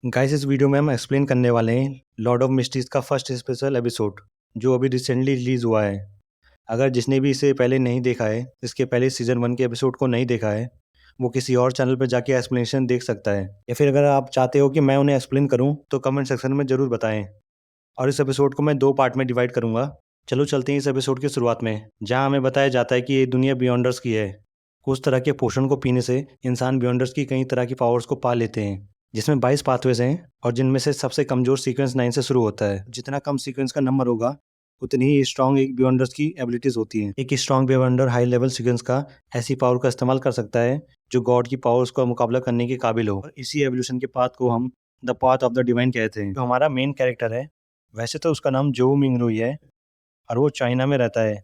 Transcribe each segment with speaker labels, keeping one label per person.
Speaker 1: Guys इस video में हम एक्सप्लेन करने वाले हैं लॉर्ड ऑफ मिस्ट्रीज का फर्स्ट स्पेशल एपिसोड जो अभी रिसेंटली रिलीज हुआ है। अगर जिसने भी इसे पहले नहीं देखा है, इसके पहले सीजन 1 के एपिसोड को नहीं देखा है, वो किसी और चैनल पर जाके एक्सप्लेनेशन देख सकता है। या फिर अगर आप चाहते हो कि मैं उन्हें एक्सप्लेन करूं तो कमेंट सेक्शन में ज़रूर बताएं। और इस एपिसोड को मैं 2 पार्ट में डिवाइड करूंगा। चलो चलते हैं इस एपिसोड की शुरुआत में, जहां हमें बताया जाता है कि ये दुनिया बियॉन्डर्स की है। कुछ तरह के पोषण को पीने से इंसान बियॉन्डर्स की कई तरह की पावर्स को पा लेते हैं, जिसमें 22 पाथवेज हैं और जिनमें से सबसे कमजोर सीक्वेंस 9 से शुरू होता है। जितना कम सीक्वेंस का नंबर होगा उतनी ही स्ट्रॉन्ग एक बियॉन्डर्स की एबिलिटीज होती हैं। एक स्ट्रॉन्ग बियॉन्डर हाई लेवल सीक्वेंस का ऐसी पावर का इस्तेमाल कर सकता है जो गॉड की पावर्स का मुकाबला करने के काबिल हो। और इसी एवोल्यूशन के पाथ को हम the path of the divine कहते हैं। जो हमारा मेन कैरेक्टर है, वैसे तो उसका नाम जो मिंगरुई है और वो चाइना में रहता है,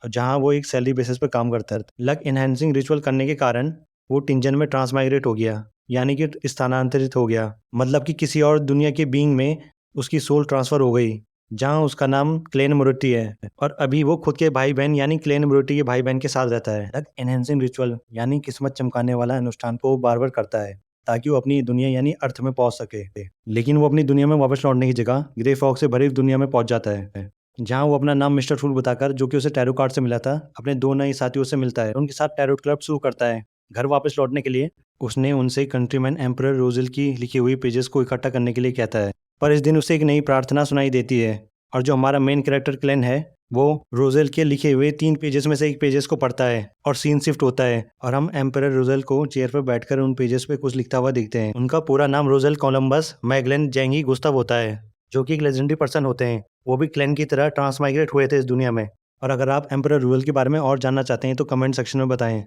Speaker 1: और जहाँ वो एक सैलरी बेसिस पे काम करता है। लक इनहेंसिंग रिचुअल करने के कारण वो टिंजन में ट्रांसमाइग्रेट हो गया, यानी कि स्थानांतरित हो गया। मतलब कि किसी और दुनिया के बीइंग में उसकी सोल ट्रांसफर हो गई, जहाँ उसका नाम क्लेन मोरिटी है। और अभी वो खुद के भाई बहन यानी क्लेन मोरिटी के भाई बहन के साथ रहता है। लक एनहेंसिंग रिचुअल यानी किस्मत चमकाने वाला अनुष्ठान को बार बार करता है ताकि वो अपनी दुनिया यानी अर्थ में पहुंच सके। लेकिन वो अपनी दुनिया में वापस लौटने की जगह ग्रे फॉग से भरी दुनिया में पहुंच जाता है, जहाँ वो अपना नाम मिस्टर फूल बताकर, जो कि उसे टैरो कार्ड से मिला था, अपने 2 नए साथियों से मिलता है। उनके साथ टैरो क्लब शुरू करता है। घर वापस लौटने के लिए उसने उनसे कंट्रीमैन एम्परर रोजेल की लिखी हुई पेजेस को इकट्ठा करने के लिए कहता है। पर इस दिन उसे एक नई प्रार्थना सुनाई देती है, और जो हमारा मेन कैरेक्टर क्लेन है, वो रोजेल के लिखे हुए 3 पेजेस में से एक पेजेस को पढ़ता है और सीन शिफ्ट होता है, और हम एम्परर रोजेल को चेयर पर बैठकर उन पेजेस पे कुछ लिखता हुआ देखते हैं। उनका पूरा नाम रोजेल कोलंबस मैगलेन जेंगी गुस्ताव होता है, जो कि एक लेजेंडरी पर्सन होते हैं। वो भी क्लेन की तरह ट्रांसमाइग्रेट हुए थे इस दुनिया में। और अगर आप एम्परर रूरल के बारे में और जानना चाहते हैं तो कमेंट सेक्शन में बताएं।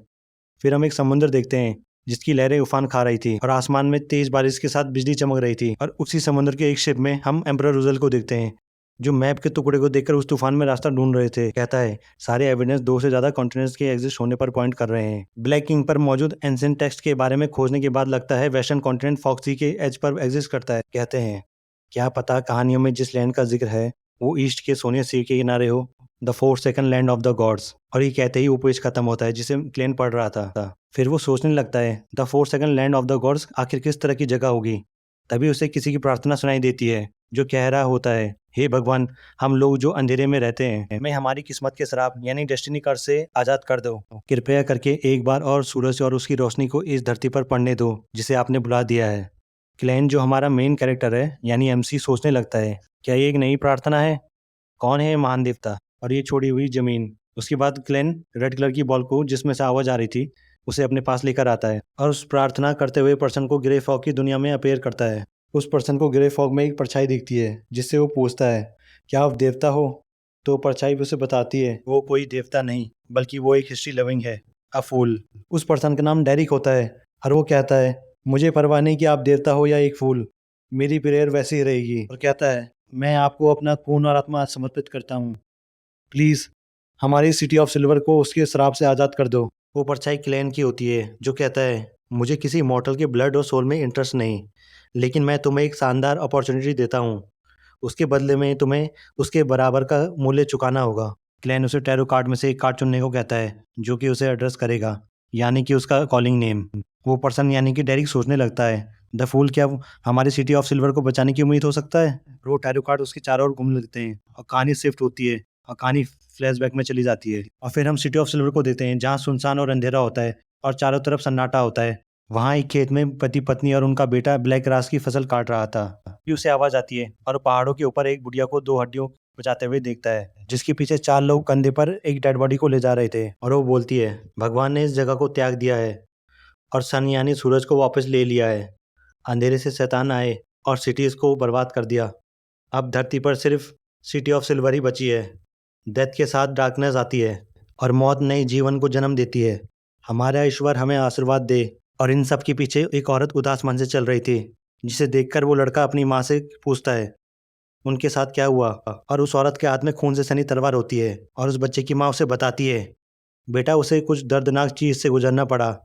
Speaker 1: फिर हम एक समुद्र देखते हैं जिसकी लहरें उफान खा रही थी और आसमान में तेज बारिश के साथ बिजली चमक रही थी। और उसी समुद्र के एक शिप में हम एम्परर रूजल को देखते हैं, जो मैप के टुकड़े को देखकर उस तूफान में रास्ता ढूंढ रहे थे। कहता है सारे एविडेंस 2 से ज्यादा कॉन्टिनेंट्स के एग्जिस्ट होने पर पॉइंट कर रहे हैं। ब्लैक किंग पर मौजूद एंशिएंट टेक्स्ट के बारे में खोजने के बाद लगता है वेस्टर्न कॉन्टिनेंट फॉक्सी के एज पर एग्जिस्ट करता है। कहते हैं क्या पता कहानियों में जिस लैंड का जिक्र है वो ईस्ट के सोने सी के किनारे हो, the 4 land of the gods. और ये कहते ही वो पेज खत्म होता है जिसे क्लेन पढ़ रहा था। फिर वो सोचने लगता है the 4 land of the gods आखिर किस तरह की जगह होगी। तभी उसे किसी की प्रार्थना सुनाई देती है जो कह रहा होता है, हे भगवान, हम लोग जो अंधेरे में रहते हैं, हमें हमारी किस्मत के श्राप यानी डेस्टिनी कर्स से आजाद कर दो। कृपया करके एक बार और सूरज और उसकी रोशनी को इस धरती पर पड़ने दो जिसे आपने बुला दिया है। क्लेन, जो हमारा मेन कैरेक्टर है यानी एमसी, सोचने लगता है क्या ये एक नई प्रार्थना है? कौन है ये महान देवता और ये छोड़ी हुई जमीन? उसके बाद क्लेन रेड कलर की बॉल को, जिसमें से आवाज आ रही थी, उसे अपने पास लेकर आता है और उस प्रार्थना करते हुए पर्सन को ग्रे फॉग की दुनिया में अपेयर करता है। उस पर्सन को ग्रे फॉग में एक परछाई दिखती है जिससे वो पूछता है क्या आप देवता हो? तो परछाई भी उसे बताती है वो कोई देवता नहीं बल्कि वो एक हिस्ट्री लविंग है, अ फूल। उस पर्सन का नाम डेरिक होता है और वो कहता है मुझे परवाह नहीं कि आप देवता हो या एक फूल, मेरी प्रेयर वैसी ही रहेगी। और कहता है मैं आपको अपना खून और आत्मा समर्पित करता हूँ, प्लीज हमारी सिटी ऑफ सिल्वर को उसके श्राप से आज़ाद कर दो। वो परछाई क्लेन की होती है जो कहता है मुझे किसी मॉर्टल के ब्लड और सोल में इंटरेस्ट नहीं, लेकिन मैं तुम्हें एक शानदार अपॉर्चुनिटी देता हूँ। उसके बदले में तुम्हें उसके बराबर का मूल्य चुकाना होगा। क्लेन उसे टैरो कार्ड में से एक कार्ड चुनने को कहता है जो कि उसे एड्रेस करेगा, यानी कि उसका कॉलिंग नेम। वो पर्सन यानी कि डेरिक सोचने लगता है द फूल, क्या हमारी सिटी ऑफ सिल्वर को बचाने की उम्मीद हो सकता है? वो टैरो कार्ड उसके चारों ओर घूमने लगते हैं और कहानी शिफ्ट होती है और कहानी फ्लैशबैक में चली जाती है। और फिर हम सिटी ऑफ सिल्वर को देखते हैं जहाँ सुनसान और अंधेरा होता है और चारों तरफ सन्नाटा होता है। वहाँ एक खेत में पति पत्नी और उनका बेटा ब्लैक ग्रास की फसल काट रहा था कि उसे आवाज आती है और पहाड़ों के ऊपर एक बुढ़िया को 2 हड्डियों बचाते हुए देखता है, जिसके पीछे 4 लोग कंधे पर एक डेड बॉडी को ले जा रहे थे। और वो बोलती है भगवान ने इस जगह को त्याग दिया है और सन यानी सूरज को वापस ले लिया है। अंधेरे से शैतान आए और सिटीज को बर्बाद कर दिया। अब धरती पर सिर्फ सिटी ऑफ सिल्वर ही बची है। डेथ के साथ डार्कनेस आती है और मौत नए जीवन को जन्म देती है। हमारा ईश्वर हमें आशीर्वाद दे। और इन सब के पीछे एक औरत उदास मन से चल रही थी, जिसे देखकर वो लड़का अपनी माँ से पूछता है उनके साथ क्या हुआ। और उस औरत के हाथ में खून से सनी तलवार होती है और उस बच्चे की माँ उसे बताती है बेटा, उसे कुछ दर्दनाक चीज से गुजरना पड़ा।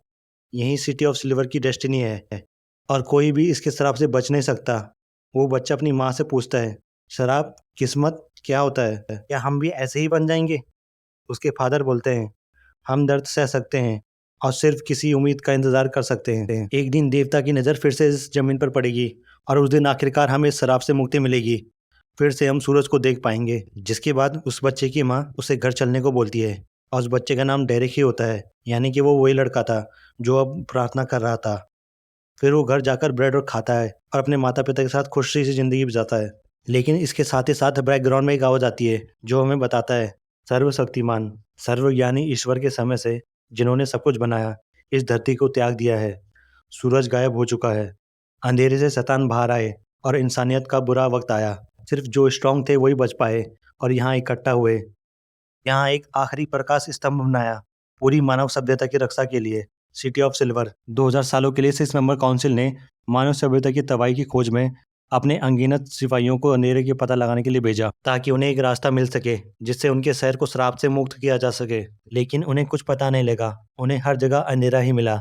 Speaker 1: यही सिटी ऑफ सिल्वर की डेस्टिनी है और कोई भी इसके शराब से बच नहीं सकता। वो बच्चा अपनी माँ से पूछता है शराब, किस्मत क्या होता है? क्या हम भी ऐसे ही बन जाएंगे? उसके फादर बोलते हैं हम दर्द सह सकते हैं और सिर्फ किसी उम्मीद का इंतजार कर सकते हैं। एक दिन देवता की नज़र फिर से इस जमीन पर पड़ेगी और उस दिन आखिरकार हमें इस शराब से मुक्ति मिलेगी। फिर से हम सूरज को देख पाएंगे। जिसके बाद उस बच्चे की माँ उसे घर चलने को बोलती है और उस बच्चे का नाम डेरिक ही होता है, यानी कि वो वही लड़का था जो अब प्रार्थना कर रहा था। फिर वो घर जाकर ब्रेड और खाता है और अपने माता पिता के साथ खुशी से ज़िंदगी बिताता है। लेकिन इसके साथ ही साथ बैकग्राउंड में एक आवाज़ आती है जो हमें बताता है, सर्वशक्तिमान सर्वज्ञानी ईश्वर के समय से जिन्होंने सब कुछ बनाया, इस धरती को त्याग दिया है। सूरज गायब हो चुका है, अंधेरे से शैतान बाहर आए और इंसानियत का बुरा वक्त आया। सिर्फ जो स्ट्रांग थे वही बच पाए और यहाँ इकट्ठा हुए। यहाँ एक आखिरी प्रकाश स्तंभ बनाया पूरी मानव सभ्यता की रक्षा के लिए। सिटी ऑफ सिल्वर 2000 सालों के लिए 6 मेंबर काउंसिल ने मानव सभ्यता की तबाही की खोज में अपने अनगिनत सिपाहियों को अंधेरे की पता लगाने के लिए भेजा, ताकि उन्हें एक रास्ता मिल सके जिससे उनके शहर को श्राप से मुक्त किया जा सके। लेकिन उन्हें कुछ पता नहीं लगा, उन्हें हर जगह अंधेरा ही मिला।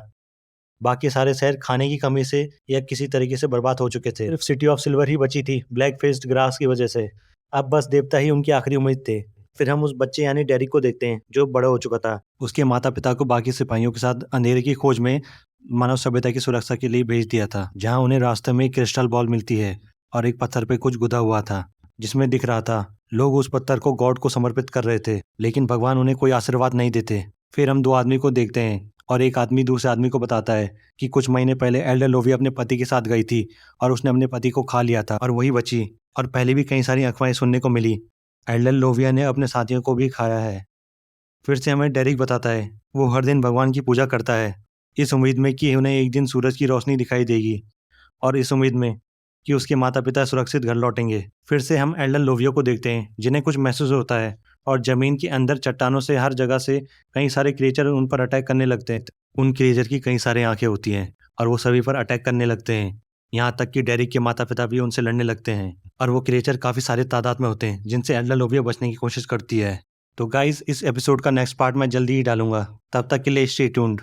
Speaker 1: बाकी सारे शहर खाने की कमी से या किसी तरीके से बर्बाद हो चुके थे। सिर्फ सिटी ऑफ सिल्वर ही बची थी ब्लैक फेस्ड ग्रास की वजह से। अब बस देवता ही उनकी आखिरी उम्मीद थे। फिर हम उस बच्चे यानी डेरिक को देखते हैं जो बड़ा हो चुका था। उसके माता पिता को बाकी सिपाहियों के साथ अंधेरे की खोज में मानव सभ्यता की सुरक्षा के लिए भेज दिया था, जहाँ उन्हें रास्ते में एक क्रिस्टल बॉल मिलती है और एक पत्थर पे कुछ गुदा हुआ था जिसमें दिख रहा था लोग उस पत्थर को गॉड को समर्पित कर रहे थे, लेकिन भगवान उन्हें कोई आशीर्वाद नहीं देते। फिर हम दो आदमी को देखते हैं और एक आदमी दूसरे आदमी को बताता है कि कुछ महीने पहले एल्डर लोविया अपने पति के साथ गई थी और उसने अपने पति को खा लिया था और वही बची। और पहले भी कई सारी अफवाहें सुनने को मिली, एल्डर लोविया ने अपने साथियों को भी खाया है। फिर से हमें डेरिक बताता है वो हर दिन भगवान की पूजा करता है, इस उम्मीद में कि उन्हें एक दिन सूरज की रोशनी दिखाई देगी और इस उम्मीद में कि उसके माता पिता सुरक्षित घर लौटेंगे। फिर से हम एल्डर लोवियो को देखते हैं जिन्हें कुछ महसूस होता है और ज़मीन के अंदर चट्टानों से हर जगह से कई सारे क्रिएचर उन पर अटैक करने लगते हैं। उन क्रिएचर की कई सारी आंखें होती हैं और वो सभी पर अटैक करने लगते हैं। यहाँ तक कि डेरिक के माता पिता भी उनसे लड़ने लगते हैं और वो क्रिएचर काफ़ी सारे तादाद में होते हैं जिनसे एल्डर लोवियो बचने की कोशिश करती है। तो गाइस, इस एपिसोड का नेक्स्ट पार्ट मैं जल्दी ही डालूंगा। तब तक के लिए स्टे ट्यून्ड।